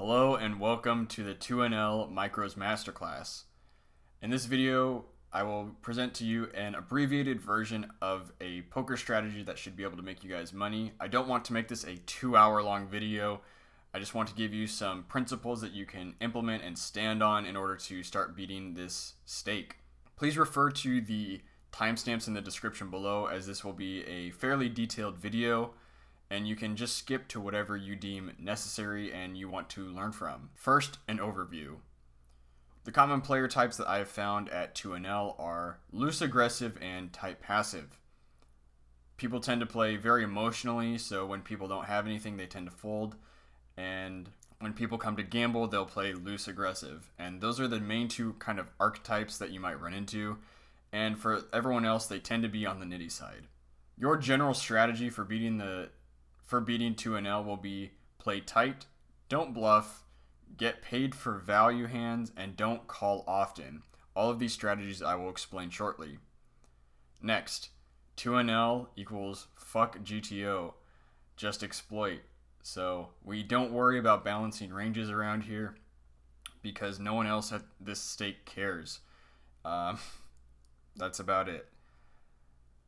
Hello and welcome to the 2NL Micros Masterclass. In this video, I will present to you an abbreviated version of a poker strategy that should be able to make you guys money. I don't want to make this a 2-hour long video. I just want to give you some principles that you can implement and stand on in order to start beating this stake. Please refer to the timestamps in the description below, as this will be a fairly detailed video, and you can just skip to whatever you deem necessary and you want to learn from. First, an overview. The common player types that I have found at 2NL are loose aggressive and tight passive. People tend to play very emotionally, so when people don't have anything, they tend to fold. And when people come to gamble, they'll play loose aggressive. And those are the main two kind of archetypes that you might run into. And for everyone else, they tend to be on the nitty side. Your general strategy for beating 2NL will be play tight, don't bluff, get paid for value hands, and don't call often. All of these strategies I will explain shortly. Next, 2NL equals fuck GTO, just exploit. So we don't worry about balancing ranges around here because no one else at this stake cares. That's about it.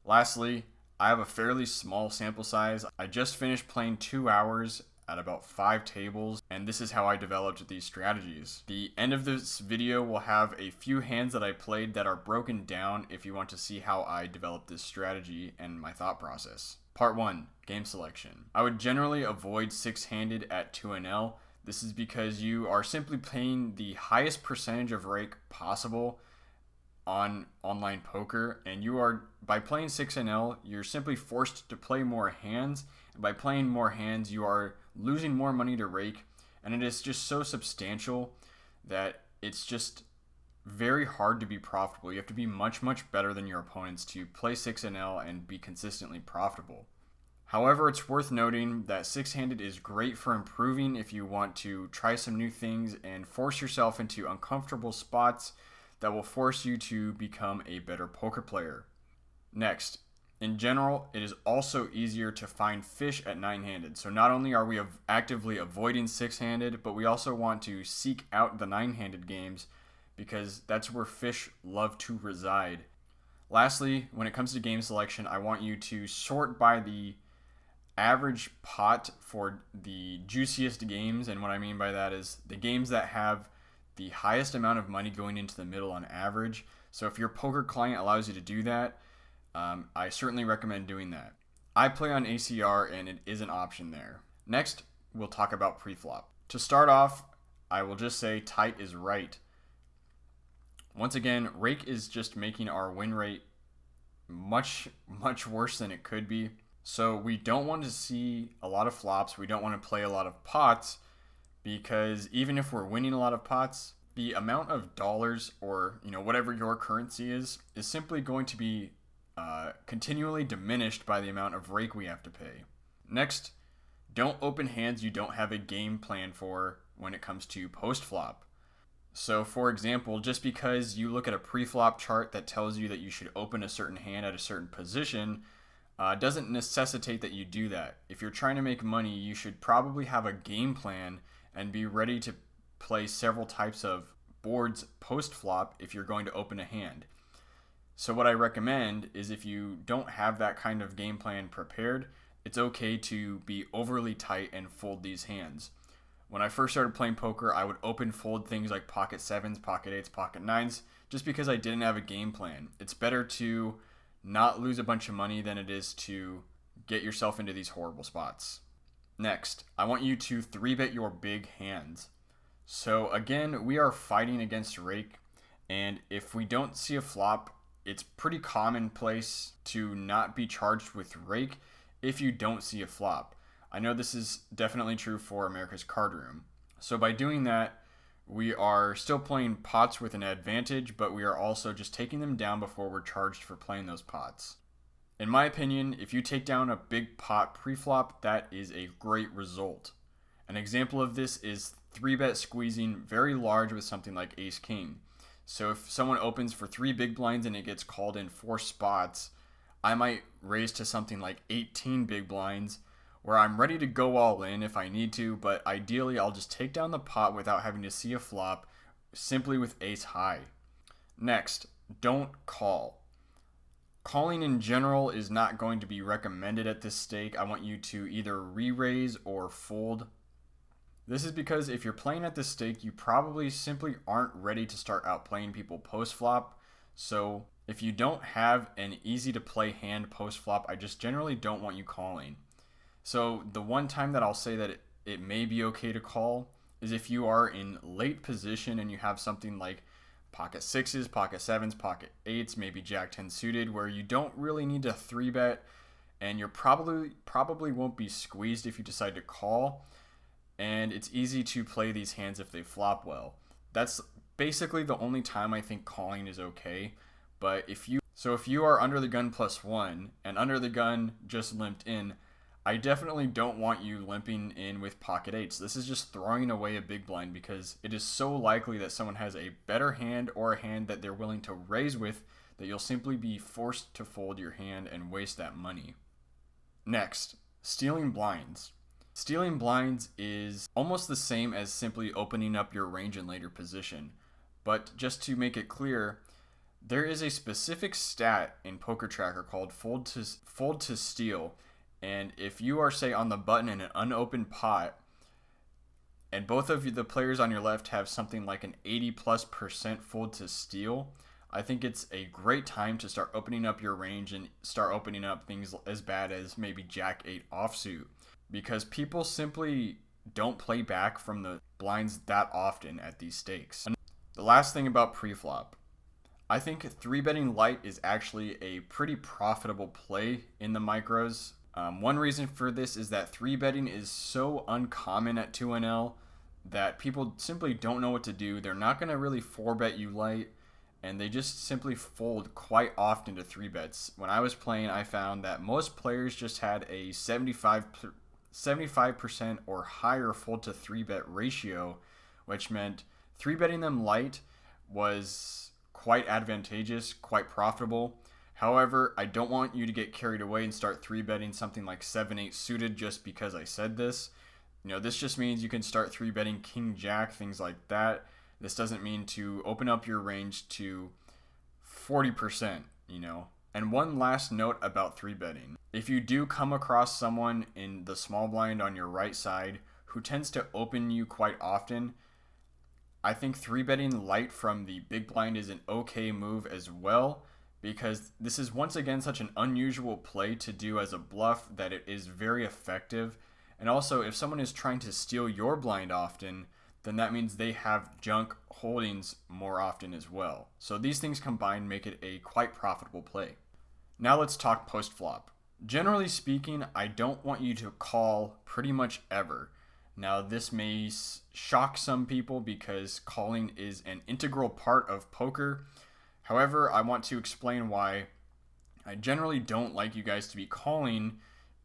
Lastly, I have a fairly small sample size. I just finished playing 2 hours at about 5 tables, and this is how I developed these strategies. The end of this video will have a few hands that I played that are broken down if you want to see how I developed this strategy and my thought process. Part 1, game selection. I would generally avoid 6-handed at 2NL. This is because you are simply playing the highest percentage of rake possible on online poker, and by playing 6NL, you're simply forced to play more hands, and by playing more hands you are losing more money to rake, and it is just so substantial that it's just very hard to be profitable. You have to be much better than your opponents to play 6NL and be consistently profitable. However, it's worth noting that 6-handed is great for improving if you want to try some new things and force yourself into uncomfortable spots that will force you to become a better poker player. Next, in general, it is also easier to find fish at 9-handed. So not only are we actively avoiding 6-handed, but we also want to seek out the 9-handed games because that's where fish love to reside. Lastly, when it comes to game selection, I want you to sort by the average pot for the juiciest games, and what I mean by that is the games that have the highest amount of money going into the middle on average. So if your poker client allows you to do that, I certainly recommend doing that. I play on ACR and it is an option there. Next, we'll talk about preflop. To start off, I will just say tight is right. Once again, rake is just making our win rate much worse than it could be. So we don't want to see a lot of flops. We don't want to play a lot of pots, because even if we're winning a lot of pots, the amount of dollars or whatever your currency is simply going to be continually diminished by the amount of rake we have to pay. Next, don't open hands you don't have a game plan for when it comes to postflop. So for example, just because you look at a preflop chart that tells you that you should open a certain hand at a certain position doesn't necessitate that you do that. If you're trying to make money, you should probably have a game plan and be ready to play several types of boards post-flop if you're going to open a hand. So what I recommend is, if you don't have that kind of game plan prepared, it's okay to be overly tight and fold these hands. When I first started playing poker, I would open fold things like pocket 7s, pocket 8s, pocket 9s, just because I didn't have a game plan. It's better to not lose a bunch of money than it is to get yourself into these horrible spots. Next, I want you to 3-bet your big hands. So again, we are fighting against rake, and if we don't see a flop, it's pretty commonplace to not be charged with rake if you don't see a flop. I know this is definitely true for America's Card Room. So by doing that, we are still playing pots with an advantage, but we are also just taking them down before we're charged for playing those pots. In my opinion, if you take down a big pot preflop, that is a great result. An example of this is 3-bet squeezing very large with something like ace-king. So if someone opens for 3 big blinds and it gets called in 4 spots, I might raise to something like 18 big blinds, where I'm ready to go all in if I need to, but ideally I'll just take down the pot without having to see a flop simply with ace high. Next, don't call. Calling in general is not going to be recommended at this stake. I want you to either re-raise or fold. This is because if you're playing at this stake, you probably simply aren't ready to start outplaying people post-flop. So if you don't have an easy to play hand post-flop, I just generally don't want you calling. So the one time that I'll say that it may be okay to call is if you are in late position and you have something like pocket sixes, pocket sevens, pocket eights, maybe jack 10 suited, where you don't really need to 3-bet, and you're probably won't be squeezed if you decide to call, and it's easy to play these hands if they flop well. That's basically the only time I think calling is okay. But if you are under the gun +1 and under the gun just limped in, I definitely don't want you limping in with pocket eights. This is just throwing away a big blind because it is so likely that someone has a better hand or a hand that they're willing to raise with that you'll simply be forced to fold your hand and waste that money. Next, stealing blinds. Stealing blinds is almost the same as simply opening up your range in later position. But just to make it clear, there is a specific stat in PokerTracker called fold to steal. And if you are, say, on the button in an unopened pot, and both of the players on your left have something like an 80+% fold to steal, I think it's a great time to start opening up your range and start opening up things as bad as maybe jack 8 offsuit. Because people simply don't play back from the blinds that often at these stakes. And the last thing about preflop. I think 3-betting light is actually a pretty profitable play in the micros. One reason for this is that 3-betting is so uncommon at 2NL that people simply don't know what to do. They're not going to really 4-bet you light, and they just simply fold quite often to 3-bets. When I was playing, I found that most players just had a 75% or higher fold to 3-bet ratio, which meant 3-betting them light was quite advantageous, quite profitable. However, I don't want you to get carried away and start 3-betting something like 7-8 suited just because I said this. This just means you can start 3-betting king jack, things like that. This doesn't mean to open up your range to 40%, And one last note about 3-betting. If you do come across someone in the small blind on your right side who tends to open you quite often, I think 3-betting light from the big blind is an okay move as well, because this is once again such an unusual play to do as a bluff that it is very effective. And also, if someone is trying to steal your blind often, then that means they have junk holdings more often as well. So these things combined make it a quite profitable play. Now let's talk post-flop. Generally speaking, I don't want you to call pretty much ever. Now this may shock some people because calling is an integral part of poker. However, I want to explain why I generally don't like you guys to be calling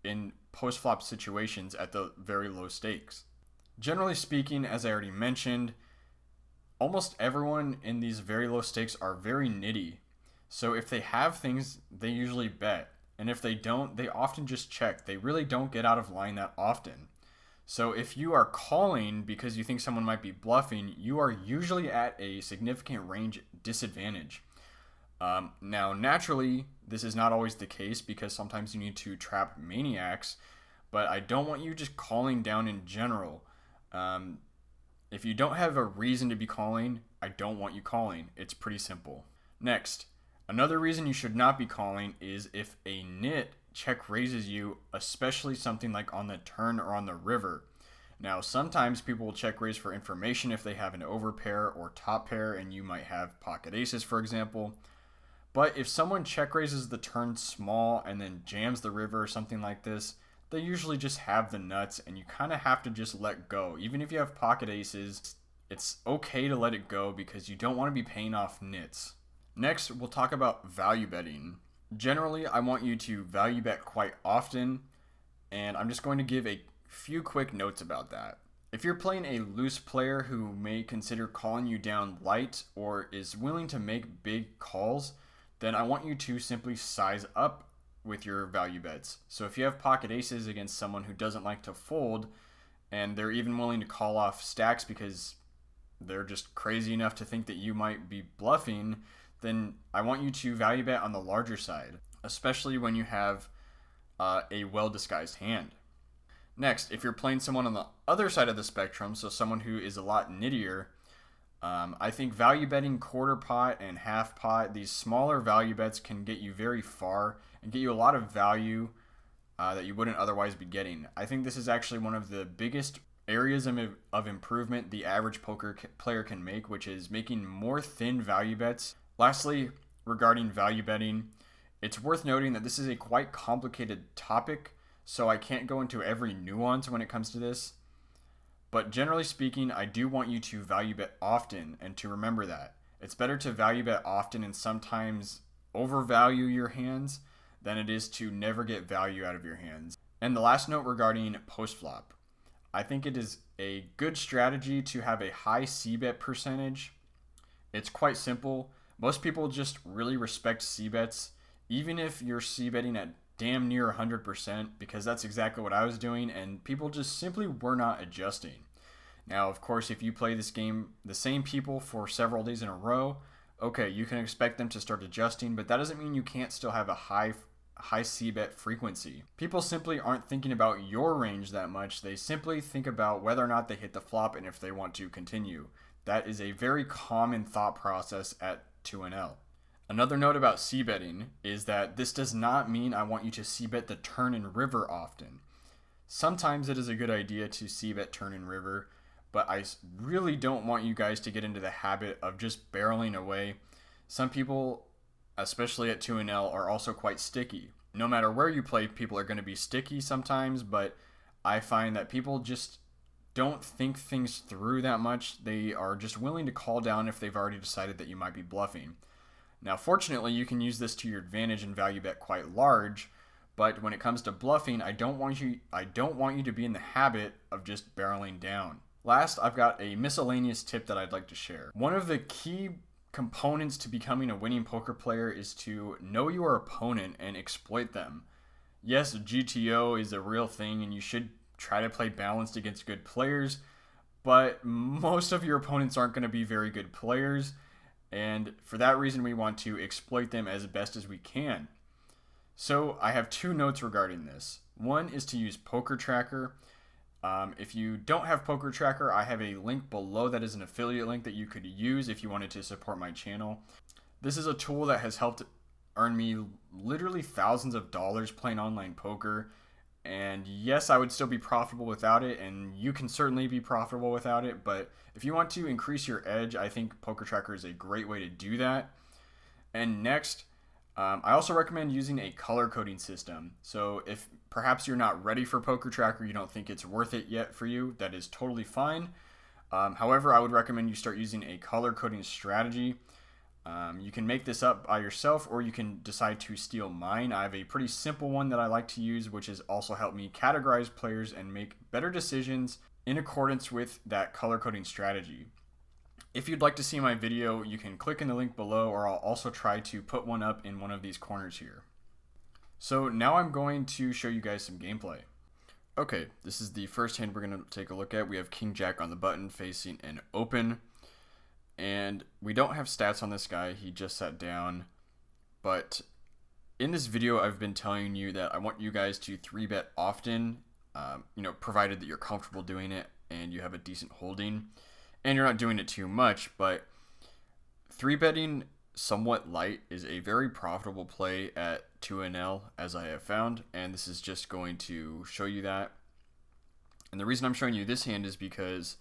in post-flop situations at the very low stakes. Generally speaking, as I already mentioned, almost everyone in these very low stakes are very nitty. So if they have things, they usually bet. And if they don't, they often just check. They really don't get out of line that often. So if you are calling because you think someone might be bluffing, you are usually at a significant range disadvantage. Now, naturally, this is not always the case because sometimes you need to trap maniacs, but I don't want you just calling down in general. If you don't have a reason to be calling, I don't want you calling. It's pretty simple. Next, another reason you should not be calling is if a nit check raises you, especially something like on the turn or on the river. Now, sometimes people will check raise for information if they have an overpair or top pair and you might have pocket aces, for example. But if someone check raises the turn small and then jams the river or something like this, they usually just have the nuts and you kind of have to just let go. Even if you have pocket aces, it's okay to let it go because you don't want to be paying off nits. Next, we'll talk about value betting. Generally, I want you to value bet quite often, and I'm just going to give a few quick notes about that. If you're playing a loose player who may consider calling you down light or is willing to make big calls, then I want you to simply size up with your value bets. So if you have pocket aces against someone who doesn't like to fold, and they're even willing to call off stacks because they're just crazy enough to think that you might be bluffing, then I want you to value bet on the larger side, especially when you have a well-disguised hand. Next, if you're playing someone on the other side of the spectrum, so someone who is a lot nittier, I think value betting quarter pot and half pot, these smaller value bets can get you very far and get you a lot of value that you wouldn't otherwise be getting. I think this is actually one of the biggest areas of improvement the average poker player can make, which is making more thin value bets. Lastly, regarding value betting, it's worth noting that this is a quite complicated topic, so I can't go into every nuance when it comes to this. But generally speaking, I do want you to value bet often and to remember that. It's better to value bet often and sometimes overvalue your hands than it is to never get value out of your hands. And the last note regarding post-flop. I think it is a good strategy to have a high c-bet percentage. It's quite simple. Most people just really respect c-bets, even if you're c-betting at damn near 100%, because that's exactly what I was doing, and people just simply were not adjusting. Now, of course, if you play this game the same people for several days in a row, okay, you can expect them to start adjusting, but that doesn't mean you can't still have a high c-bet frequency. People simply aren't thinking about your range that much. They simply think about whether or not they hit the flop and if they want to continue. That is a very common thought process at 2NL. Another note about c-betting is that this does not mean I want you to c-bet the turn and river often. Sometimes it is a good idea to c-bet turn and river, but I really don't want you guys to get into the habit of just barreling away. Some people, especially at 2NL, are also quite sticky. No matter where you play, people are going to be sticky sometimes, but I find that people just don't think things through that much. They are just willing to call down if they've already decided that you might be bluffing. Now, fortunately, you can use this to your advantage and value bet quite large, but when it comes to bluffing, I don't want you to be in the habit of just barreling down. Last, I've got a miscellaneous tip that I'd like to share. One of the key components to becoming a winning poker player is to know your opponent and exploit them. Yes, GTO is a real thing and you should try to play balanced against good players, but most of your opponents aren't going to be very good players, and for that reason we want to exploit them as best as we can. So I have two notes regarding this. One is to use PokerTracker. If you don't have PokerTracker, I have a link below that is an affiliate link that you could use if you wanted to support my channel. This is a tool that has helped earn me literally thousands of dollars playing online poker. And yes, I would still be profitable without it, and you can certainly be profitable without it. But if you want to increase your edge, I think PokerTracker is a great way to do that. And next, I also recommend using a color coding system. So if perhaps you're not ready for PokerTracker, you don't think it's worth it yet for you, that is totally fine. However, I would recommend you start using a color coding strategy. You can make this up by yourself, or you can decide to steal mine. I have a pretty simple one that I like to use, which has also helped me categorize players and make better decisions in accordance with that color coding strategy. If you'd like to see my video, you can click in the link below, or I'll also try to put one up in one of these corners here. So now I'm going to show you guys some gameplay. Okay, this is the first hand we're going to take a look at. We have King Jack on the button facing an open. And we don't have stats on this guy, he just sat down. But in this video, I've been telling you that I want you guys to 3-bet often, provided that you're comfortable doing it and you have a decent holding. And you're not doing it too much, but 3-betting somewhat light is a very profitable play at 2NL, as I have found, and this is just going to show you that. And the reason I'm showing you this hand is because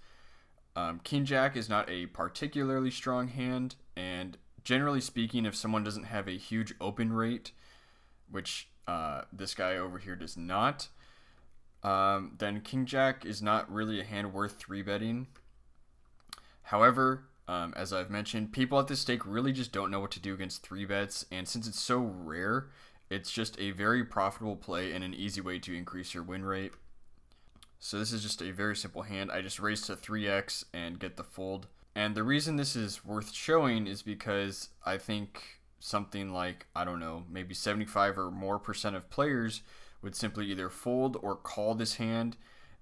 King Jack is not a particularly strong hand, and generally speaking, if someone doesn't have a huge open rate, which this guy over here does not, then King Jack is not really a hand worth 3-betting. However, as I've mentioned, people at this stake really just don't know what to do against 3-bets, and since it's so rare, it's just a very profitable play and an easy way to increase your win rate. So this is just a very simple hand. I just raise to 3x and get the fold. And the reason this is worth showing is because I think something like, I don't know, maybe 75 or more percent of players would simply either fold or call this hand,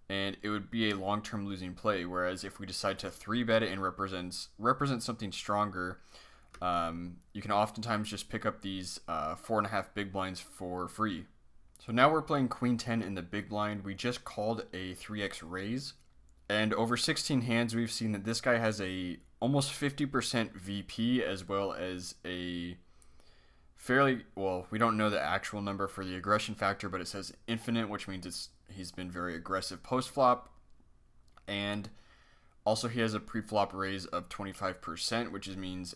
and it would be a long-term losing play. Whereas if we decide to 3-bet it and represent something stronger, you can oftentimes just pick up these 4.5 big blinds for free. So now we're playing Queen 10 in the big blind. We just called a 3x raise, and over 16 hands we've seen that this guy has a almost 50% VP, as well as a fairly, well, we don't know the actual number for the aggression factor, but it says infinite, which means he's been very aggressive post-flop. And also he has a pre-flop raise of 25%, which means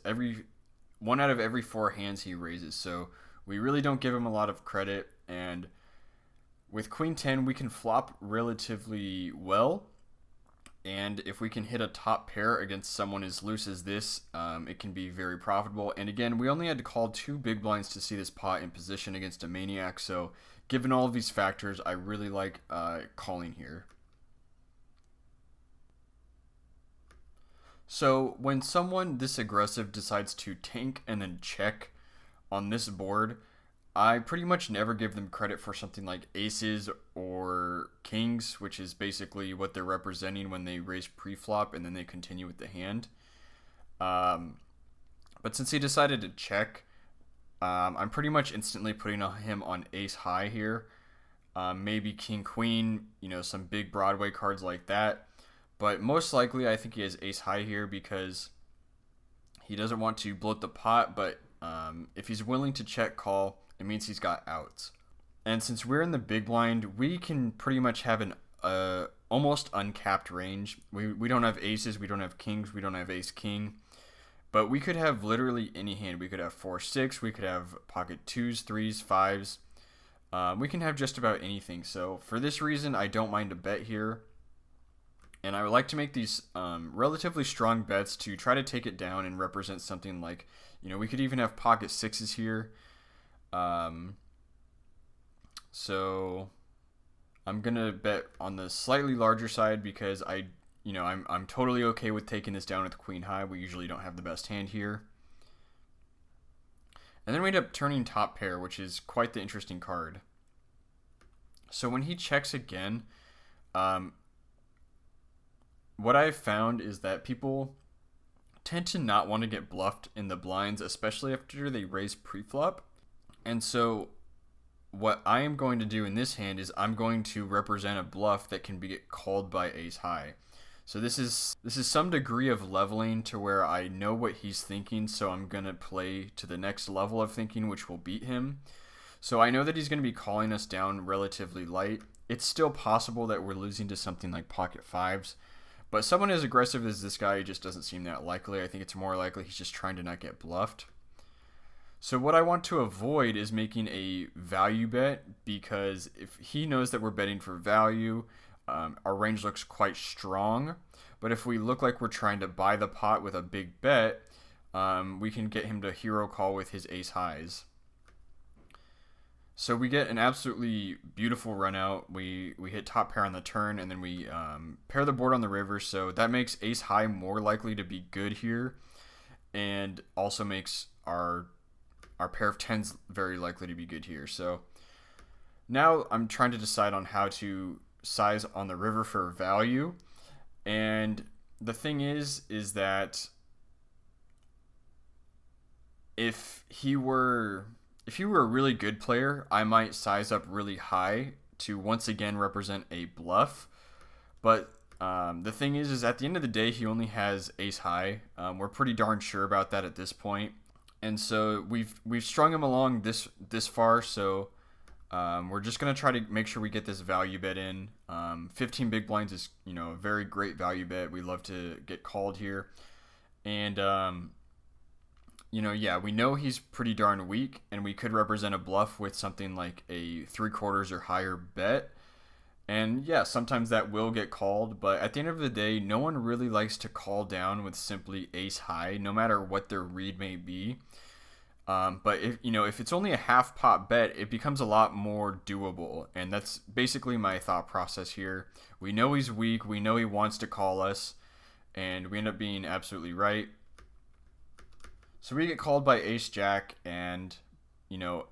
one out of every 4 hands he raises. So we really don't give him a lot of credit. And with Queen 10, we can flop relatively well. And if we can hit a top pair against someone as loose as this, it can be very profitable. And again, we only had to call 2 big blinds to see this pot in position against a maniac. So given all of these factors, I really like calling here. So when someone this aggressive decides to tank and then check on this board, I pretty much never give them credit for something like aces or kings, which is basically what they're representing when they raise pre-flop and then they continue with the hand. But since he decided to check, I'm pretty much instantly putting him on ace high here. Maybe king queen, some big Broadway cards like that. But most likely I think he has ace high here because he doesn't want to bloat the pot, but if he's willing to check call, it means he's got outs. And since we're in the big blind, we can pretty much have an almost uncapped range. We don't have aces, we don't have kings, we don't have ace king, but we could have literally any hand. We could have 4-6, we could have pocket 2s, 3s, 5s. We can have just about anything. So for this reason, I don't mind a bet here. And I would like to make these relatively strong bets to try to take it down and represent something like, we could even have pocket 6s here. So I'm gonna bet on the slightly larger side because I'm totally okay with taking this down with queen high. We usually don't have the best hand here. And then we end up turning top pair, which is quite the interesting card. So when he checks again, what I've found is that people tend to not want to get bluffed in the blinds, especially after they raise pre-flop. And so what I am going to do in this hand is I'm going to represent a bluff that can be called by ace high. So this is some degree of leveling to where I know what he's thinking, so I'm going to play to the next level of thinking, which will beat him. So I know that he's going to be calling us down relatively light. It's still possible that we're losing to something like pocket 5s, but someone as aggressive as this guy just doesn't seem that likely. I think it's more likely he's just trying to not get bluffed. So what I want to avoid is making a value bet, because if he knows that we're betting for value, our range looks quite strong. But if we look like we're trying to buy the pot with a big bet, we can get him to hero call with his ace highs. So we get an absolutely beautiful run out. We hit top pair on the turn, and then we pair the board on the river. So that makes ace high more likely to be good here, and also makes our pair of 10s very likely to be good here. So now I'm trying to decide on how to size on the river for value. And the thing is that if he were a really good player, I might size up really high to once again represent a bluff. But the thing is at the end of the day, he only has ace high. We're pretty darn sure about that at this point. And so we've strung him along this far, so we're just going to try to make sure we get this value bet in. 15 big blinds is, a very great value bet. We love to get called here. And, yeah, we know he's pretty darn weak, and we could represent a bluff with something like a 3/4 or higher bet. And, yeah, sometimes that will get called, but at the end of the day, no one really likes to call down with simply ace high, no matter what their read may be. But if it's only a half pot bet, it becomes a lot more doable, and that's basically my thought process here. We know he's weak, we know he wants to call us, and we end up being absolutely right. So we get called by ace jack, and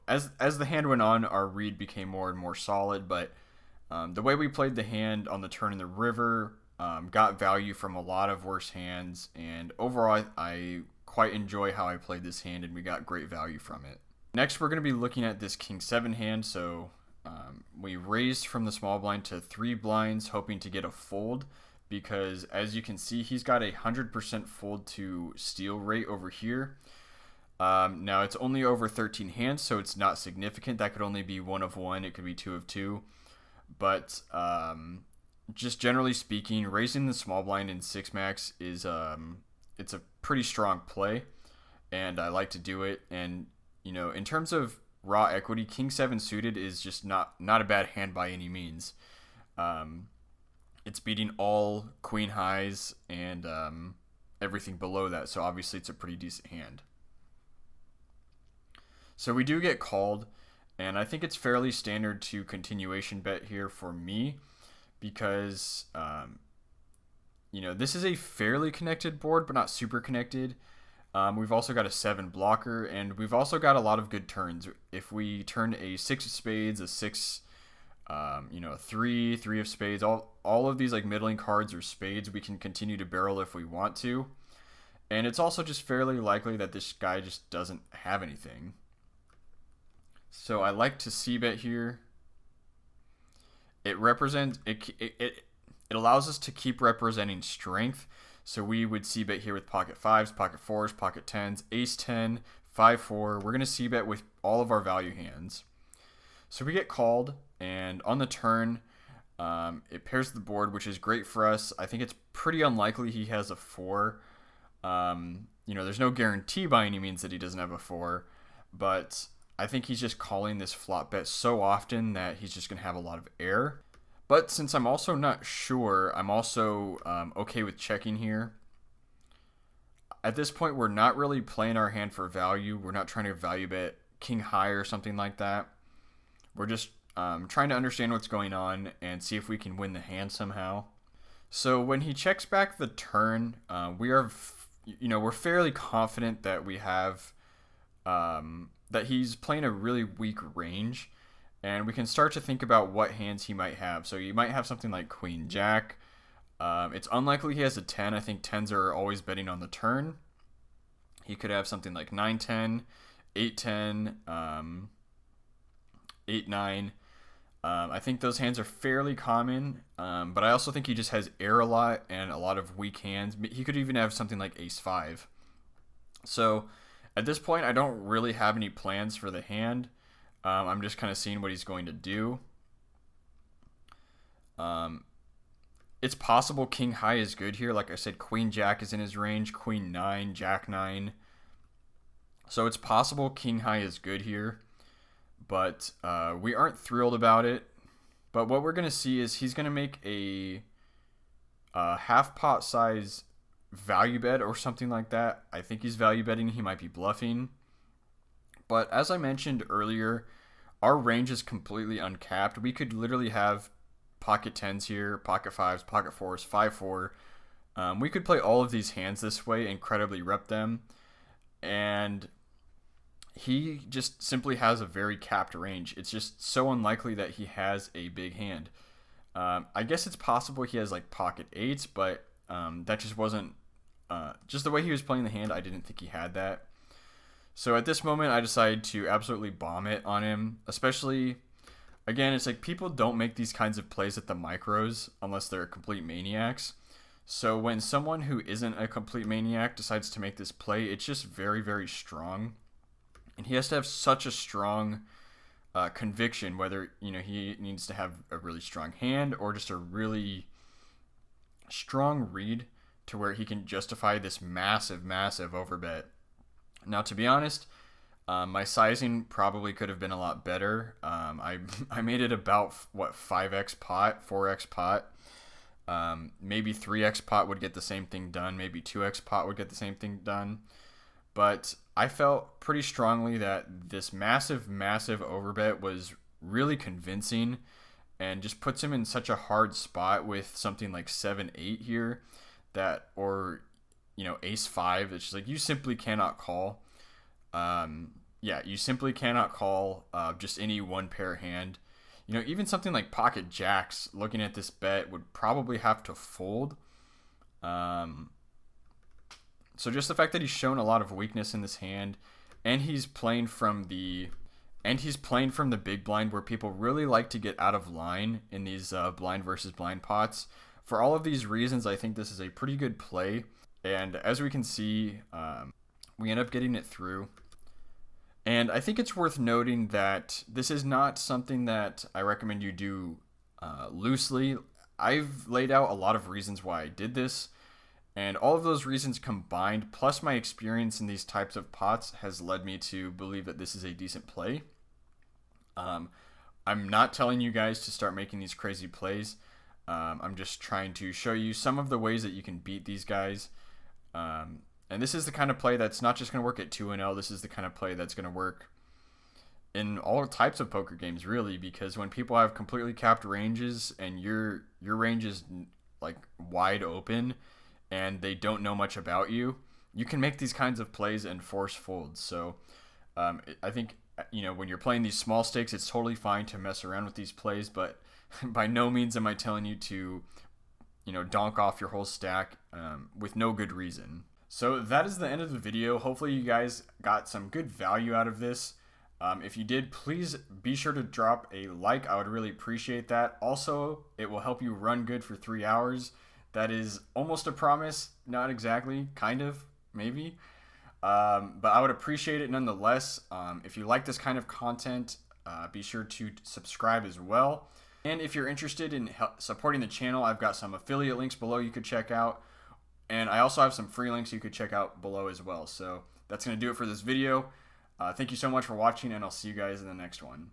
as the hand went on, our read became more and more solid. But the way we played the hand on the turn in the river got value from a lot of worse hands, and overall I quite enjoy how I played this hand, and we got great value from it. Next, we're going to be looking at this king 7 hand. So we raised from the small blind to 3 blinds, hoping to get a fold, because as you can see, he's got a 100% fold to steal rate over here. Now it's only over 13 hands, so it's not significant. That could only be 1 of 1. It could be 2 of 2. But just generally speaking, raising the small blind in 6 max is it's a pretty strong play, and I like to do it. And in terms of raw equity, king 7 suited is just not a bad hand by any means. It's beating all queen highs and everything below that, so obviously it's a pretty decent hand. So we do get called, and I think it's fairly standard to continuation bet here for me, because this is a fairly connected board, but not super connected. We've also got a 7 blocker, and we've also got a lot of good turns. If we turn a 6 of spades, a 6, a 3 of spades, all of these like middling cards or spades, we can continue to barrel if we want to. And it's also just fairly likely that this guy just doesn't have anything. So I like to c-bet here. It represents it allows us to keep representing strength. So we would c-bet here with pocket 5s, pocket 4s, pocket 10s, ace 10, 5-4. We're going to c-bet with all of our value hands. So we get called, and on the turn, it pairs the board, which is great for us. I think it's pretty unlikely he has a 4. There's no guarantee by any means that he doesn't have a 4, but I think he's just calling this flop bet so often that he's just going to have a lot of air. But since I'm also not sure, I'm also okay with checking here. At this point, we're not really playing our hand for value. We're not trying to value bet king high or something like that. We're just trying to understand what's going on and see if we can win the hand somehow. So when he checks back the turn, we're fairly confident that we have that he's playing a really weak range, and we can start to think about what hands he might have. So you might have something like queen jack. It's unlikely he has a 10. I think 10s are always betting on the turn. He could have something like 9-10, 8-10, 8-9. I think those hands are fairly common, but I also think he just has air a lot and a lot of weak hands. He could even have something like ace 5. So at this point, I don't really have any plans for the hand. I'm just kind of seeing what he's going to do. It's possible king high is good here. Like I said, queen jack is in his range, queen 9, jack 9. So it's possible king high is good here, but we aren't thrilled about it. But what we're going to see is he's going to make a half pot size value bet or something like that. I think he's value betting. He might be bluffing. But as I mentioned earlier, our range is completely uncapped. We could literally have pocket 10s here, pocket 5s, pocket 4s, 5-4. We could play all of these hands this way, incredibly rep them. And he just simply has a very capped range. It's just so unlikely that he has a big hand. I guess it's possible he has like pocket 8s, but that just wasn't just the way he was playing the hand. I didn't think he had that. So at this moment, I decided to absolutely bomb it on him. Especially, again, it's like people don't make these kinds of plays at the micros unless they're complete maniacs. So when someone who isn't a complete maniac decides to make this play, it's just very, very strong. And he has to have such a strong conviction, whether he needs to have a really strong hand or just a really strong read to where he can justify this massive, massive overbet. Now, to be honest, my sizing probably could have been a lot better. I made it about 5x pot, 4x pot. Maybe 3x pot would get the same thing done. Maybe 2x pot would get the same thing done. But I felt pretty strongly that this massive, massive overbet was really convincing and just puts him in such a hard spot with something like 7-8 here or ace five. It's just like you simply cannot call. Yeah, you simply cannot call just any one pair hand. Even something like pocket jacks, looking at this bet, would probably have to fold. So just the fact that he's shown a lot of weakness in this hand, and he's playing from the big blind, where people really like to get out of line in these blind versus blind pots. For all of these reasons, I think this is a pretty good play. And as we can see, we end up getting it through. And I think it's worth noting that this is not something that I recommend you do loosely. I've laid out a lot of reasons why I did this, and all of those reasons combined, plus my experience in these types of pots, has led me to believe that this is a decent play. I'm not telling you guys to start making these crazy plays. I'm just trying to show you some of the ways that you can beat these guys. And this is the kind of play that's not just going to work at 2-0. This is the kind of play that's going to work in all types of poker games, really, because when people have completely capped ranges and your range is like wide open and they don't know much about you, you can make these kinds of plays and force folds. So I think, when you're playing these small stakes, it's totally fine to mess around with these plays, but by no means am I telling you to, donk off your whole stack with no good reason. So that is the end of the video. Hopefully you guys got some good value out of this. If you did, please be sure to drop a like. I would really appreciate that. Also, it will help you run good for 3 hours. That is almost a promise. Not exactly, kind of, maybe. But I would appreciate it nonetheless. If you like this kind of content, be sure to subscribe as well. And if you're interested in supporting the channel, I've got some affiliate links below you could check out. And I also have some free links you could check out below as well. So that's going to do it for this video. Thank you so much for watching, and I'll see you guys in the next one.